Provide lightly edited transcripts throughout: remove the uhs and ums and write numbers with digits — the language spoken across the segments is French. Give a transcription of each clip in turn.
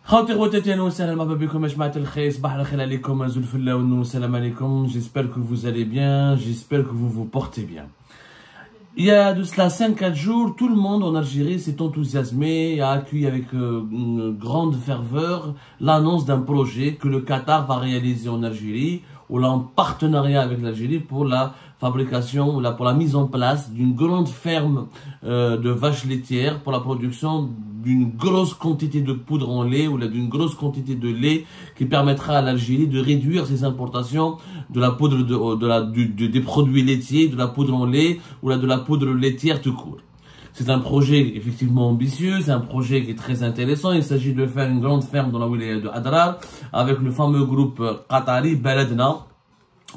J'espère que vous allez bien, j'espère que vous vous portez bien. Il y a de cela 5-4 jours, tout le monde en Algérie s'est enthousiasmé et a accueilli avec une grande ferveur l'annonce d'un projet que le Qatar va réaliser en Algérie, ou là en partenariat avec l'Algérie pour la fabrication, pour la mise en place d'une grande ferme de vaches laitières pour la production d'une grosse quantité de poudre en lait ou d'une grosse quantité de lait qui permettra à l'Algérie de réduire ses importations de la poudre des produits laitiers, de la poudre en lait ou de la poudre laitière tout court. C'est un projet effectivement ambitieux, c'est un projet qui est très intéressant. Il s'agit de faire une grande ferme dans la wilaya de Adrar avec le fameux groupe qatari Baladna,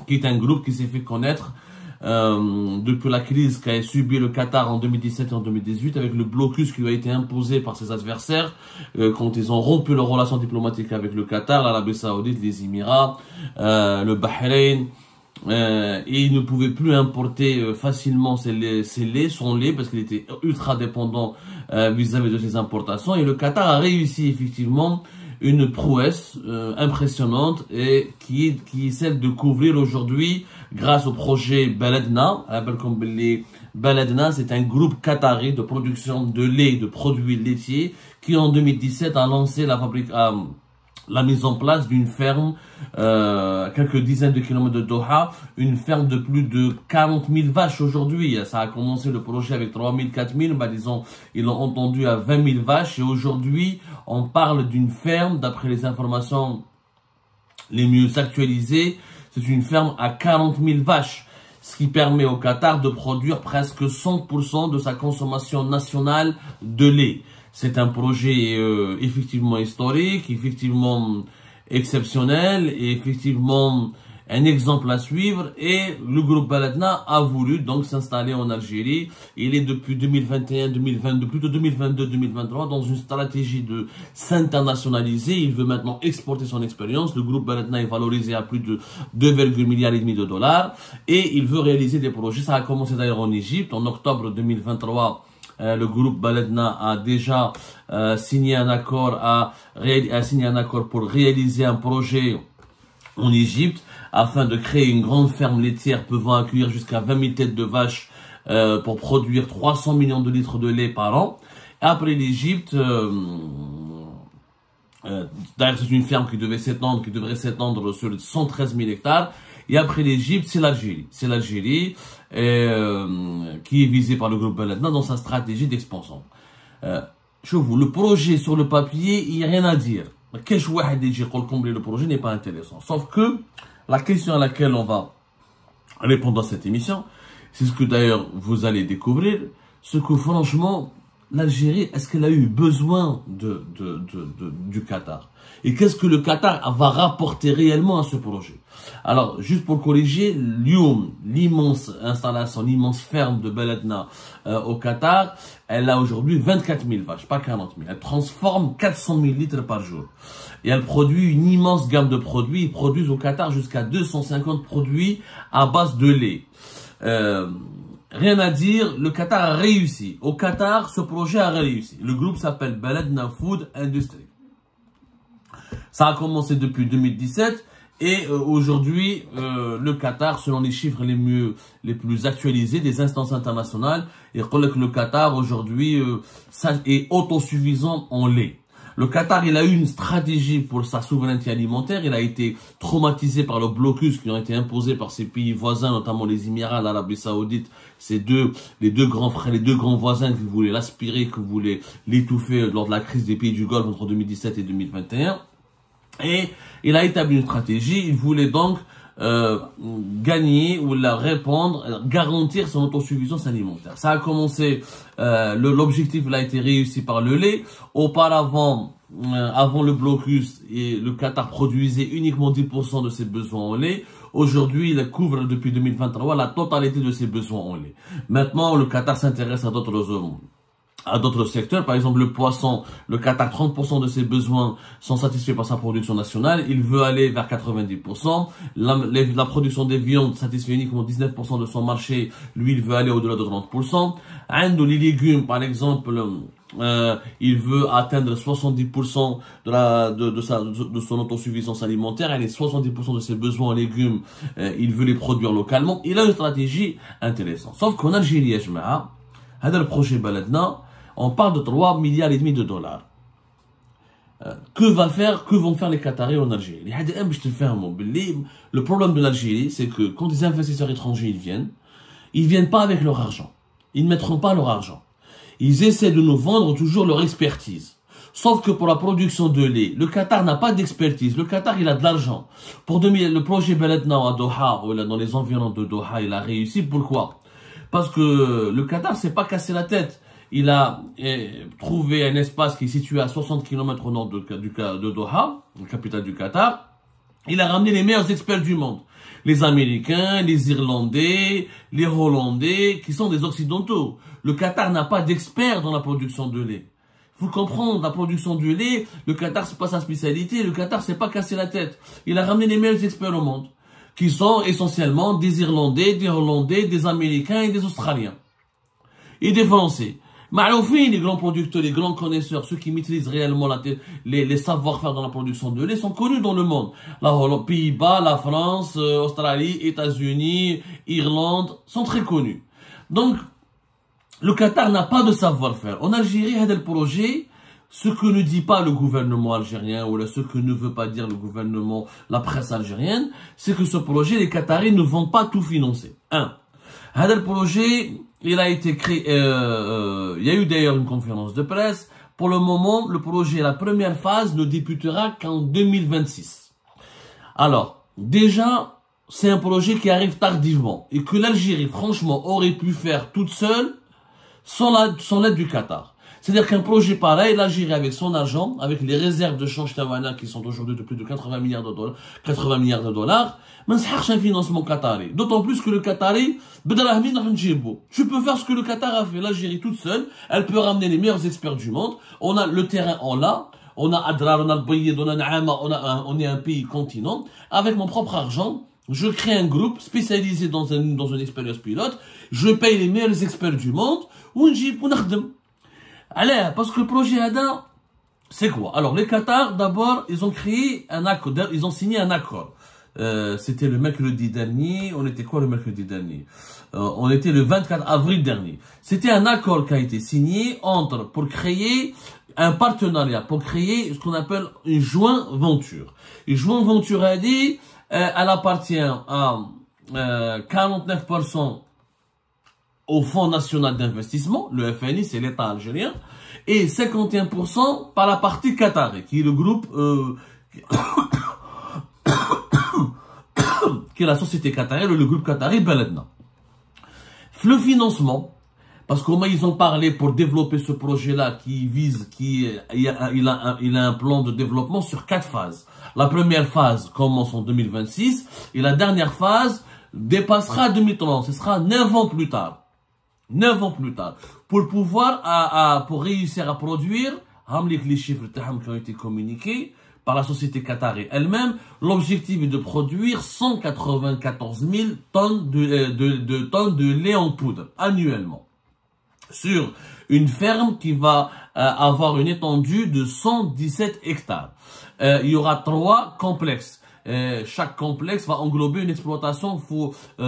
qui est un groupe qui s'est fait connaître depuis la crise qu'a subi le Qatar en 2017 et en 2018 avec le blocus qui lui a été imposé par ses adversaires quand ils ont rompu leurs relations diplomatiques avec le Qatar, l'Arabie Saoudite, les Émirats, le Bahreïn. Et il ne pouvait plus importer facilement son lait, parce qu'il était ultra dépendant vis-à-vis de ses importations. Et le Qatar a réussi effectivement une prouesse impressionnante et qui est celle de couvrir aujourd'hui, grâce au projet Baladna. Baladna, c'est un groupe qatari de production de lait, de produits laitiers, qui en 2017 a lancé la mise en place d'une ferme, quelques dizaines de kilomètres de Doha, une ferme de plus de 40 000 vaches aujourd'hui. Ça a commencé le projet avec 3 000, 4 000, disons, ils l'ont entendu à 20 000 vaches, et aujourd'hui, on parle d'une ferme, d'après les informations les mieux actualisées, c'est une ferme à 40 000 vaches, ce qui permet au Qatar de produire presque 100% de sa consommation nationale de lait. C'est un projet effectivement historique, effectivement exceptionnel et effectivement un exemple à suivre. Et le groupe Baladna a voulu donc s'installer en Algérie. Il est depuis 2021-2022, plutôt 2022-2023, dans une stratégie de s'internationaliser. Il veut maintenant exporter son expérience. Le groupe Baladna est valorisé à plus de 2,5 milliards de dollars. Et il veut réaliser des projets. Ça a commencé d'ailleurs en Égypte. En octobre 2023, le groupe Baladna a déjà signé un accord pour réaliser un projet en Égypte afin de créer une grande ferme laitière pouvant accueillir jusqu'à 20 000 têtes de vaches pour produire 300 millions de litres de lait par an. Après l'Égypte, d'ailleurs c'est une ferme qui devrait s'étendre sur 113 000 hectares. Et après l'Égypte, c'est l'Algérie. C'est l'Algérie qui est visée par le groupe Baladna dans sa stratégie d'expansion. Le projet sur le papier, il n'y a rien à dire. Le projet n'est pas intéressant. Sauf que la question à laquelle on va répondre dans cette émission, c'est ce que d'ailleurs vous allez découvrir, c'est que franchement, l'Algérie, est-ce qu'elle a eu besoin du Qatar? Et qu'est-ce que le Qatar va rapporter réellement à ce projet? Alors, juste pour corriger, l'immense installation, l'immense ferme de Baladna au Qatar, elle a aujourd'hui 24 000 vaches, pas 40 000. Elle transforme 400 000 litres par jour. Et elle produit une immense gamme de produits. Ils produisent au Qatar jusqu'à 250 produits à base de lait. Rien à dire, le Qatar a réussi. Au Qatar, ce projet a réussi. Le groupe s'appelle Baladna Food Industry. Ça a commencé depuis 2017 et aujourd'hui, le Qatar, selon les chiffres les plus actualisés des instances internationales, il reconnaît que le Qatar aujourd'hui est autosuffisant en lait. Le Qatar, il a eu une stratégie pour sa souveraineté alimentaire. Il a été traumatisé par le blocus qui ont été imposés par ses pays voisins, notamment les Émirats, l'Arabie Saoudite. Les deux grands frères, les deux grands voisins qui voulaient l'aspirer, qui voulaient l'étouffer lors de la crise des pays du Golfe entre 2017 et 2021. Et il a établi une stratégie. Il voulait donc gagner ou garantir son autosuffisance alimentaire. Ça a commencé, l'objectif a été réussi par le lait. Auparavant, avant le blocus, le Qatar produisait uniquement 10% de ses besoins en lait. Aujourd'hui, il couvre depuis 2023 la totalité de ses besoins en lait. Maintenant, le Qatar s'intéresse à d'autres secteurs. Par exemple, le poisson, le Qatar, 30% de ses besoins sont satisfaits par sa production nationale. Il veut aller vers 90%. La production des viandes satisfait uniquement 19% de son marché. Lui, il veut aller au-delà de 30%. Les légumes, par exemple, il veut atteindre 70% de son autosuffisance alimentaire, et les 70% de ses besoins en légumes, il veut les produire localement. Il a une stratégie intéressante. Sauf qu'en Algérie, le projet Baladna, on parle de 3,5 milliards de dollars. Que vont faire les Qataris en Algérie? Le problème de l'Algérie, c'est que quand des investisseurs étrangers ils viennent pas avec leur argent. Ils ne mettront pas leur argent. Ils essaient de nous vendre toujours leur expertise. Sauf que pour la production de lait, le Qatar n'a pas d'expertise. Le Qatar, il a de l'argent. Pour le projet Baladna à Doha, ou dans les environs de Doha, il a réussi. Pourquoi? Parce que le Qatar s'est pas cassé la tête. Il a trouvé un espace qui est situé à 60 km au nord de Doha, la capitale du Qatar. Il a ramené les meilleurs experts du monde. Les Américains, les Irlandais, les Hollandais, qui sont des Occidentaux. Le Qatar n'a pas d'experts dans la production de lait. Il faut comprendre, la production du lait, le Qatar, c'est pas sa spécialité. Le Qatar s'est pas cassé la tête. Il a ramené les meilleurs experts au monde, qui sont essentiellement des Irlandais, des Hollandais, des Américains et des Australiens. Et des Français. Maloufine, les grands producteurs, les grands connaisseurs, ceux qui maîtrisent réellement les savoir-faire dans la production de lait sont connus dans le monde. Les Pays-Bas, la France, Australie, États-Unis, Irlande sont très connus. Donc, le Qatar n'a pas de savoir-faire. En Algérie, il y a des projets, ce que ne dit pas le gouvernement algérien ou ce que ne veut pas dire le gouvernement, la presse algérienne, c'est que ce projet, les Qataris ne vont pas tout financer. Le projet, il a été créé, il y a eu d'ailleurs une conférence de presse. Pour le moment, le projet, la première phase, ne débutera qu'en 2026. Alors, déjà, c'est un projet qui arrive tardivement et que l'Algérie, franchement, aurait pu faire toute seule sans l'aide du Qatar. C'est-à-dire qu'un projet pareil, l'Algérie avec son argent, avec les réserves de change tawana qui sont aujourd'hui de plus de 80 milliards de dollars, mais c'est un financement qatari. D'autant plus que le Qatari, tu peux faire ce que le Qatar a fait. L'Algérie toute seule, elle peut ramener les meilleurs experts du monde. On a le terrain, on a Adrar, on a le Bayed, on a Naama, on est un pays continent. Avec mon propre argent, je crée un groupe spécialisé dans une expérience pilote. Je paye les meilleurs experts du monde. Allez, parce que le projet ADA, c'est quoi? Alors, les Qatar, d'abord, ils ont créé un accord, ils ont signé un accord. C'était le mercredi dernier. On était quoi le mercredi dernier? On était le 24 avril dernier. C'était un accord qui a été signé pour créer un partenariat, pour créer ce qu'on appelle une joint venture. Une joint venture a dit, elle appartient à 49% au Fonds national d'investissement, le FNI, c'est l'État algérien, et 51% par la partie qatari, qui est le groupe, qui est la société qatarienne, le groupe qatari Baladna. Le financement, parce qu'au moins ils ont parlé pour développer ce projet-là il a un plan de développement sur 4 phases. La première phase commence en 2026 et la dernière phase dépassera 2030. Ce sera 9 ans plus tard. 9 ans plus tard. Pour pouvoir, pour réussir à produire, les chiffres qui ont été communiqués par la société qatari elle-même, l'objectif est de produire 194 000 tonnes de lait en poudre annuellement. Sur une ferme qui va avoir une étendue de 117 hectares. Il y aura 3 complexes. Chaque complexe va englober une exploitation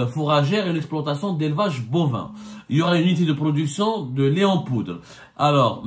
fourragère et une exploitation d'élevage bovin. Il y aura une unité de production de lait en poudre. Alors,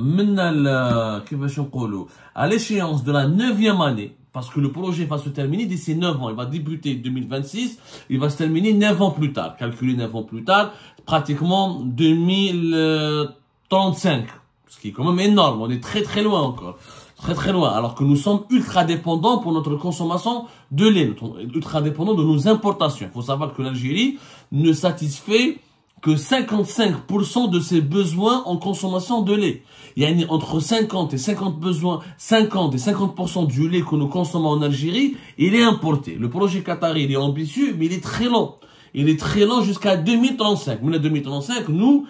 à l'échéance de la 9e année, parce que le projet va se terminer d'ici 9 ans, il va débuter 2026, il va se terminer 9 ans plus tard. Calculer 9 ans plus tard, pratiquement 2035. Ce qui est quand même énorme, on est très très loin encore. Très très loin, alors que nous sommes ultra dépendants pour notre consommation de lait, ultra dépendants de nos importations. Il faut savoir que l'Algérie ne satisfait que 55% de ses besoins en consommation de lait. Il y a entre 50 et 50% du lait que nous consommons en Algérie, il est importé. Le projet qatari, il est ambitieux, mais il est très long. Il est très long jusqu'à 2035. Mais en 2035, nous,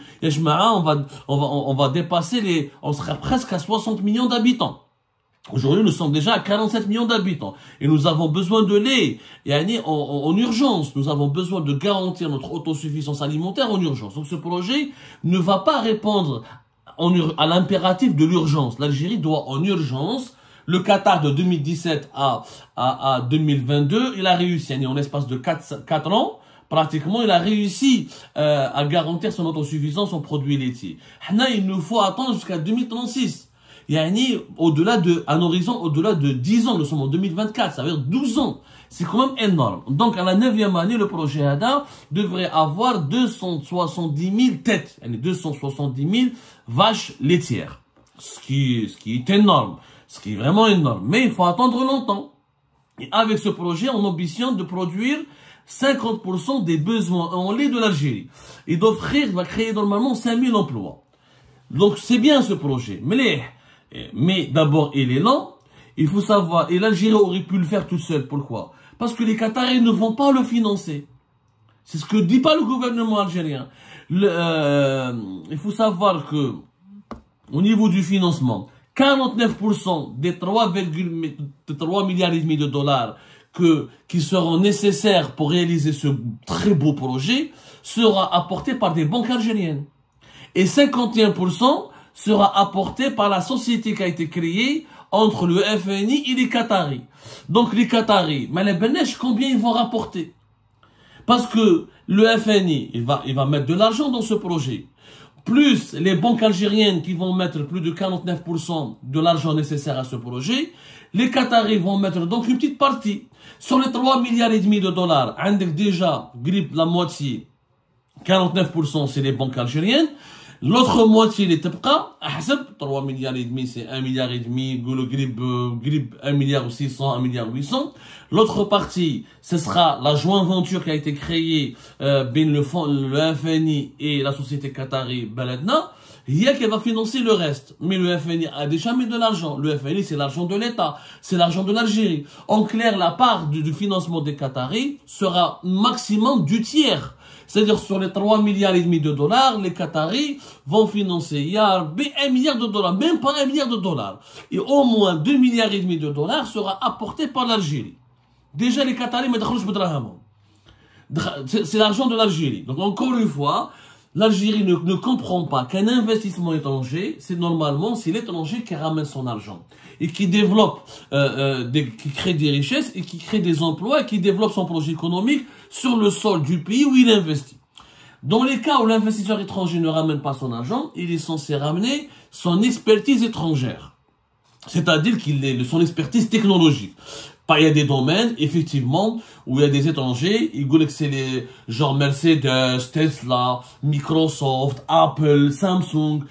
on va dépasser on sera presque à 60 millions d'habitants. Aujourd'hui, nous sommes déjà à 47 millions d'habitants. Et nous avons besoin de lait. En urgence. Nous avons besoin de garantir notre autosuffisance alimentaire en urgence. Donc ce projet ne va pas répondre à l'impératif de l'urgence. L'Algérie doit en urgence. Le Qatar de 2017 à 2022, il a réussi, en l'espace de 4 ans, pratiquement, il a réussi à garantir son autosuffisance en produits laitiers. Il nous faut attendre jusqu'à 2036. Au-delà un horizon au-delà de 10 ans, nous sommes en 2024, ça veut dire 12 ans. C'est quand même énorme. Donc, à la 9e année, le projet ADA devrait avoir 270 000 têtes, 270 000 vaches laitières. Ce qui est énorme. Ce qui est vraiment énorme. Mais il faut attendre longtemps. Et avec ce projet, on ambitionne de produire 50% des besoins en lait de l'Algérie. Et va créer normalement 5000 emplois. Donc, c'est bien ce projet. Mais d'abord, il est lent. Il faut savoir, et l'Algérie aurait pu le faire toute seule. Pourquoi? Parce que les Qataris ne vont pas le financer. C'est ce que dit pas le gouvernement algérien. Il faut savoir que, au niveau du financement, 49% des 3,3 milliards et demi de dollars qui seront nécessaires pour réaliser ce très beau projet sera apporté par des banques algériennes. Et 51% sera apporté par la société qui a été créée entre le FNI et les Qataris. Donc les Qataris, mais les Benesh, combien ils vont rapporter? Parce que le FNI, il va mettre de l'argent dans ce projet. Plus les banques algériennes qui vont mettre plus de 49% de l'argent nécessaire à ce projet, les Qataris vont mettre donc une petite partie. Sur les 3 milliards et demi de dollars, déjà, la moitié, 49% c'est les banques algériennes. L'autre moitié, les tebqa, 3 milliards et demi, c'est 1 milliard et demi, grib 1 milliard 600, 1 milliard 800. L'autre partie, ce sera la joint venture qui a été créée, le FNI et la société qatari Baladna. Il y a qui va financer le reste. Mais le FNI a déjà mis de l'argent. Le FNI, c'est l'argent de l'État. C'est l'argent de l'Algérie. En clair, la part du financement des Qataris sera maximum du tiers. C'est-à-dire, sur les 3 milliards et demi de dollars, les Qataris vont financer, il y a 1 milliard de dollars, même pas 1 milliard de dollars. Et au moins 2 milliards et demi de dollars sera apporté par l'Algérie. Déjà, les Qataris, c'est l'argent de l'Algérie. Donc, encore une fois, l'Algérie ne comprend pas qu'un investissement étranger, c'est normalement, c'est l'étranger qui ramène son argent. Et qui développe, qui crée des richesses, et qui crée des emplois, et qui développe son projet économique sur le sol du pays où il investit. Dans les cas où l'investisseur étranger ne ramène pas son argent, il est censé ramener son expertise étrangère. C'est-à-dire son expertise technologique. Il y a des domaines, effectivement, où il y a des étrangers, ils disent que c'est les genre Mercedes, Tesla, Microsoft, Apple, Samsung.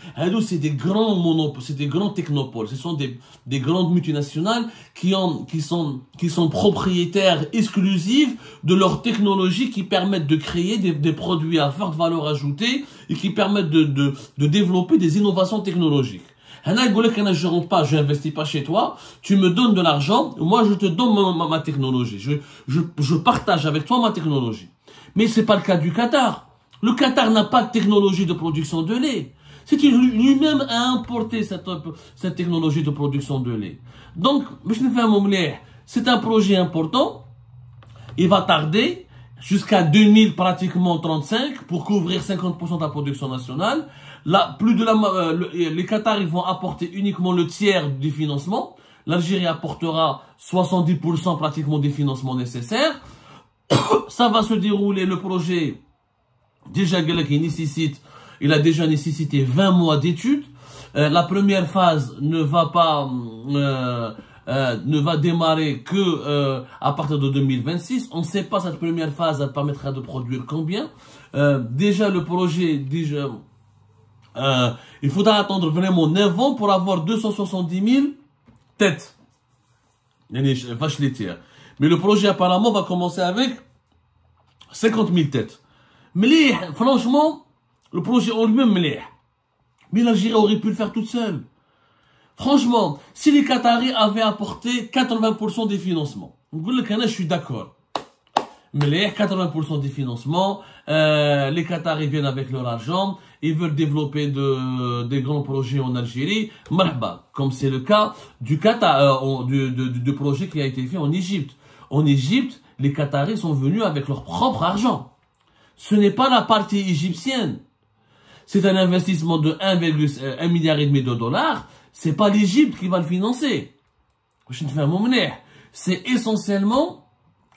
C'est des grands monopoles, c'est des grands technopoles. Ce sont des grandes multinationales qui sont propriétaires exclusifs de leurs technologies qui permettent de créer des produits à forte valeur ajoutée et qui permettent de développer des innovations technologiques. Je rentre pas, je n'investis pas chez toi, tu me donnes de l'argent, moi je te donne ma technologie, je partage avec toi ma technologie. Mais c'est pas le cas du Qatar. Le Qatar n'a pas de technologie de production de lait. C'est lui-même à importer cette technologie de production de lait. Donc, c'est un projet important, il va tarder jusqu'à 2000 pratiquement 35 pour couvrir 50% de la production nationale. Là, les Qataris vont apporter uniquement le tiers du financement. L'Algérie apportera 70% pratiquement des financements nécessaires. Ça va se dérouler, le projet, déjà, il a déjà nécessité 20 mois d'études. La première phase ne va démarrer que à partir de 2026. On ne sait pas cette première phase, elle permettra de produire combien. Déjà, le projet, il faudra attendre vraiment 9 ans pour avoir 270 000 têtes. Les vaches laitières. Mais le projet apparemment va commencer avec 50 000 têtes. Mais franchement, le projet en lui-même, mais l'Algérie aurait pu le faire toute seule. Franchement, si les Qataris avaient apporté 80% des financements, je suis d'accord. Mais les 80% des financements, les Qataris viennent avec leur argent, ils veulent développer des grands projets en Algérie, comme c'est le cas du projet qui a été fait en Égypte. En Égypte, les Qataris sont venus avec leur propre argent. Ce n'est pas la partie égyptienne. c'est un investissement de 1,1 milliard et demi de dollars, c'est pas l'Égypte qui va le financer. C'est essentiellement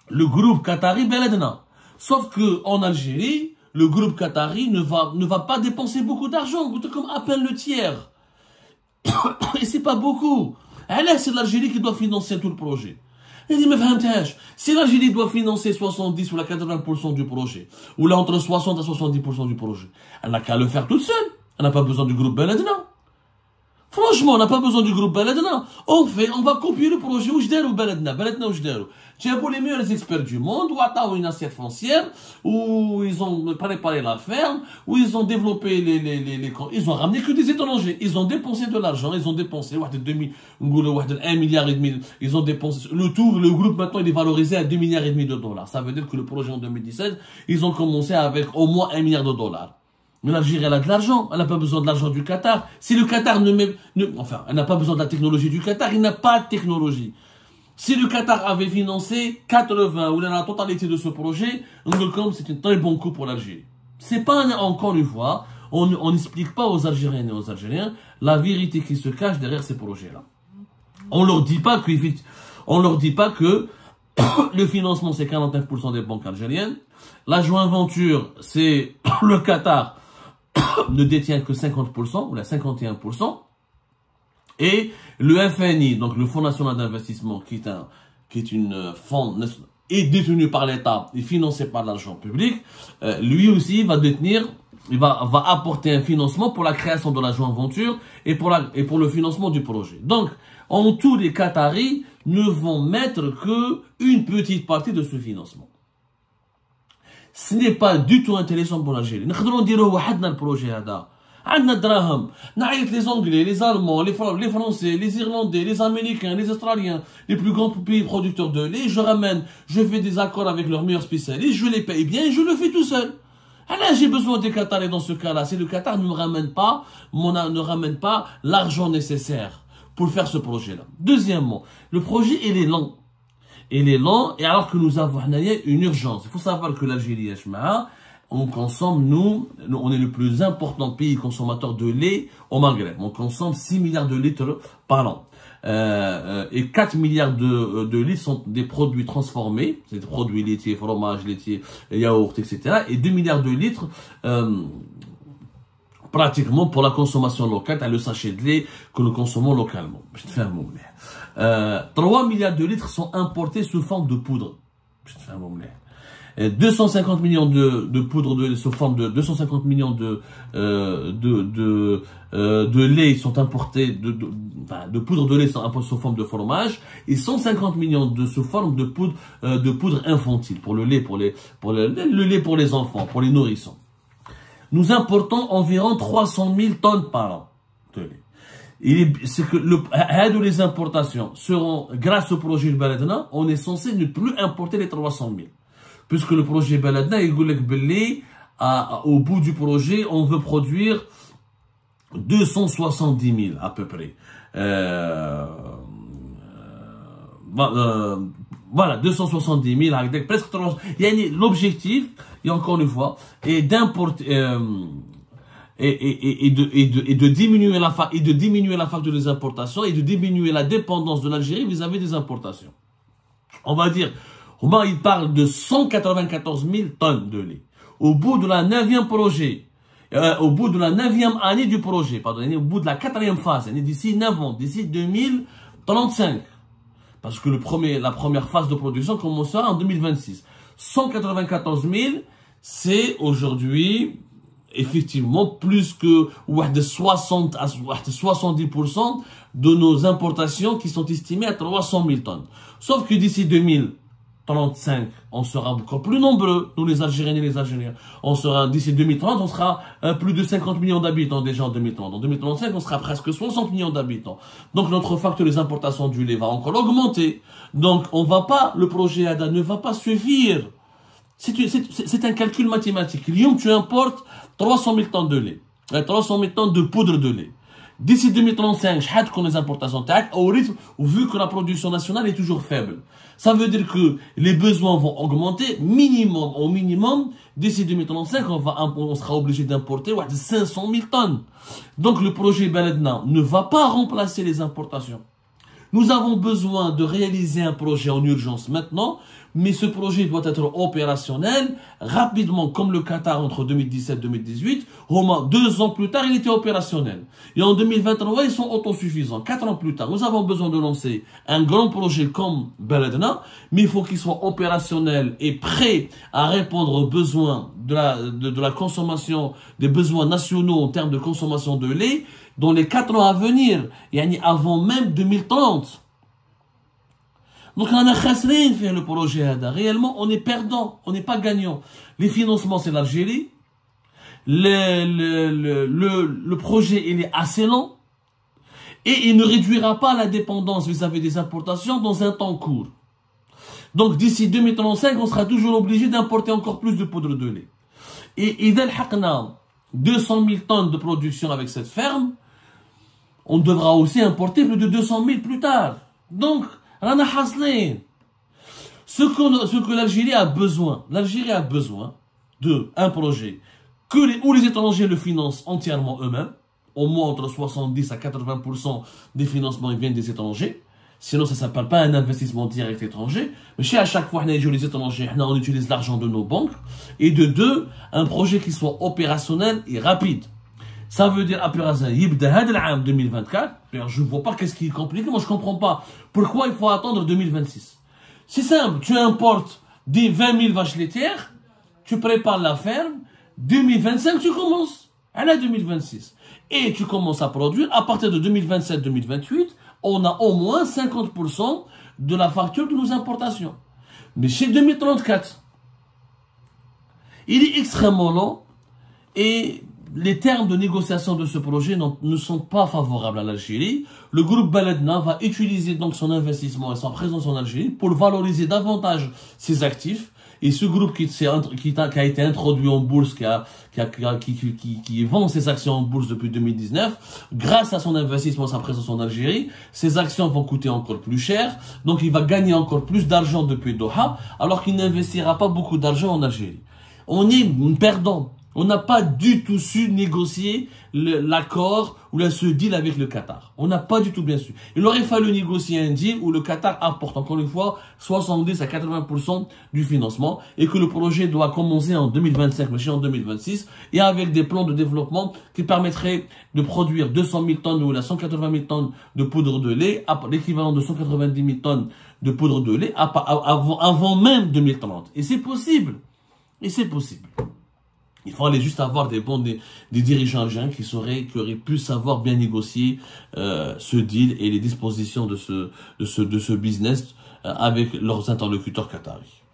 le groupe qatari Beledna. Sauf que en Algérie, le groupe qatari ne va pas dépenser beaucoup d'argent, comme à peine le tiers. Et c'est pas beaucoup. Là, c'est l'Algérie qui doit financer tout le projet. Il dit, mais si l'Algérie doit financer 70 ou 80% du projet, ou là entre 60 à 70% du projet, elle n'a qu'à le faire toute seule. Elle n'a pas besoin du groupe Beledna. Franchement, on n'a pas besoin du groupe Beledna. On va copier le projet Oujderou Beledna. Beledna Oujderou. Tu as pour les meilleurs experts du monde, ou à une assiette foncière, où ils ont préparé la ferme, où ils ont développé ils ont ramené que des étrangers. Ils ont dépensé de l'argent, ils ont dépensé 1 milliard et demi. Ils ont dépensé le groupe maintenant il est valorisé à 2 milliards et demi de dollars. Ça veut dire que le projet en 2017, ils ont commencé avec au moins 1 milliard de dollars. Mais l'Algérie, elle a de l'argent. Elle n'a pas besoin de l'argent du Qatar. Si le Qatar elle n'a pas besoin de la technologie du Qatar. Il n'a pas de technologie. Si le Qatar avait financé 80 ou la totalité de ce projet, c'est un très bon coup pour l'Algérie. C'est pas, encore une fois, on n'explique pas aux Algériennes et aux Algériens la vérité qui se cache derrière ces projets-là. On leur dit pas que le financement, c'est 49% des banques algériennes. La joint venture, c'est le Qatar ne détient que 50% ou la 51%. Et le FNI, donc le Fonds National d'Investissement, qui est une fonds est détenu par l'État et financé par l'argent public, lui aussi va va apporter un financement pour la création de la joint venture et pour le financement du projet. Donc, en tout, les Qataris ne vont mettre que une petite partie de ce financement. Ce n'est pas du tout intéressant pour l'Algérie. Nous dirons le projet هذا. عندنا دراهم. نعيط les Anglais, les Allemands, les Français, les Irlandais, les Américains, les Australiens, les plus grands pays producteurs de lait. Je fais des accords avec leurs meilleurs spécialistes, je les paye bien et je le fais tout seul. Alors j'ai besoin des Qataris dans ce cas-là. Si le Qatar ne ramène pas l'argent nécessaire pour faire ce projet-là. Deuxièmement, le projet il est lent. Il est lent et alors que nous avons une urgence. Il faut savoir que l'Algérie, on consomme, on est le plus important pays consommateur de lait au Maghreb. On consomme 6 milliards de litres par an. Et 4 milliards de litres sont des produits transformés, c'est des produits laitiers, fromage, laitier, yaourt, etc. Et 2 milliards de litres pratiquement pour la consommation locale, le sachet de lait que nous consommons localement. 3 milliards de litres sont importés sous forme de poudre. 250 millions de poudre sous forme de 250 millions de lait sont importés de poudre de lait sont importés sous forme de fromage et 150 millions sous forme de poudre infantile pour le lait le lait pour les enfants, pour les nourrissons. Nous importons environ 300 000 tonnes par an de lait. C'est que les importations seront, grâce au projet Beledna, on est censé ne plus importer les 300 000. Puisque le projet Beledna, au bout du projet, on veut produire 270 000 à peu près. Voilà, 270 000 avec presque 300 000. L'objectif, et encore une fois, est d'importer et de diminuer la facture des importations et de diminuer la dépendance de l'Algérie vis-à-vis des importations. On va dire, il parle de 194 000 tonnes de lait. Au bout de la 9e projet, au bout de la 9e année du projet, pardon, au bout de la 4e phase, d'ici 9 ans, d'ici 2035. Parce que la première phase de production commencera en 2026. 194 000, c'est aujourd'hui, effectivement, plus que 60 à 70% de nos importations qui sont estimées à 300 000 tonnes. Sauf que d'ici 2035, on sera encore plus nombreux, nous les Algériens et les Algériens. D'ici 2030, on sera plus de 50 millions d'habitants déjà en 2030. En 2035, on sera presque 60 millions d'habitants. Donc notre facteur des importations du lait va encore augmenter. Donc le projet ADA ne va pas suffire. C'est un calcul mathématique. Lyon, tu importes 300 000 tonnes de lait, 300 000 tonnes de poudre de lait. d'ici 2035, je vais les importations au rythme vu que la production nationale est toujours faible. Ça veut dire que les besoins vont augmenter au minimum. D'ici 2035, on sera obligé d'importer 500 000 tonnes. Donc le projet Baladna ne va pas remplacer les importations. Nous avons besoin de réaliser un projet en urgence maintenant, mais ce projet doit être opérationnel rapidement, comme le Qatar entre 2017 et 2018. Au moins 2 ans plus tard, il était opérationnel. Et en 2023, ils sont autosuffisants. 4 ans plus tard, nous avons besoin de lancer un grand projet comme Baladna, mais il faut qu'il soit opérationnel et prêt à répondre aux besoins de la consommation, des besoins nationaux en termes de consommation de lait, dans les 4 ans à venir, avant même 2030. Donc, on a chassé faire le projet. Réellement, on est perdant, on n'est pas gagnant. Les financements, c'est l'Algérie. Le projet, il est assez lent. Et il ne réduira pas la dépendance vis-à-vis des importations dans un temps court. Donc, d'ici 2035, on sera toujours obligé d'importer encore plus de poudre de lait. Et il y a 200 000 tonnes de production avec cette ferme. On devra aussi importer plus de 200 000 plus tard. Donc, ce que l'Algérie a besoin d'un projet où les étrangers le financent entièrement eux-mêmes, au moins entre 70 à 80% des financements viennent des étrangers. Sinon, ça ne s'appelle pas un investissement direct étranger. Mais à chaque fois, les étrangers, on utilise l'argent de nos banques. Et de 2, un projet qui soit opérationnel et rapide. Ça veut dire, après en 2024, je ne vois pas qu'est-ce qui est compliqué, moi je ne comprends pas. Pourquoi il faut attendre 2026? C'est simple, tu importes des 20 000 vaches laitières, tu prépares la ferme, 2025 tu commences, à la 2026. Et tu commences à produire, à partir de 2027-2028, on a au moins 50% de la facture de nos importations. Mais chez 2034, il est extrêmement long et les termes de négociation de ce projet ne sont pas favorables à l'Algérie. Le groupe Baladna va utiliser donc son investissement et sa présence en Algérie pour valoriser davantage ses actifs. Et ce groupe qui a été introduit en bourse, qui vend ses actions en bourse depuis 2019, grâce à son investissement, sa présence en Algérie, ses actions vont coûter encore plus cher. Donc il va gagner encore plus d'argent depuis Doha, alors qu'il n'investira pas beaucoup d'argent en Algérie. On est perdant. On n'a pas du tout su négocier l'accord ou ce deal avec le Qatar. On n'a pas du tout bien su. Il aurait fallu négocier un deal où le Qatar apporte encore une fois 70 à 80% du financement et que le projet doit commencer en 2025, mais en 2026, et avec des plans de développement qui permettraient de produire 200 000 tonnes ou 180 000 tonnes de poudre de lait, l'équivalent de 190 000 tonnes de poudre de lait avant même 2030. Et c'est possible. Et c'est possible. Il fallait juste avoir des dirigeants algériens qui auraient pu savoir bien négocier ce deal et les dispositions de ce business avec leurs interlocuteurs qataris.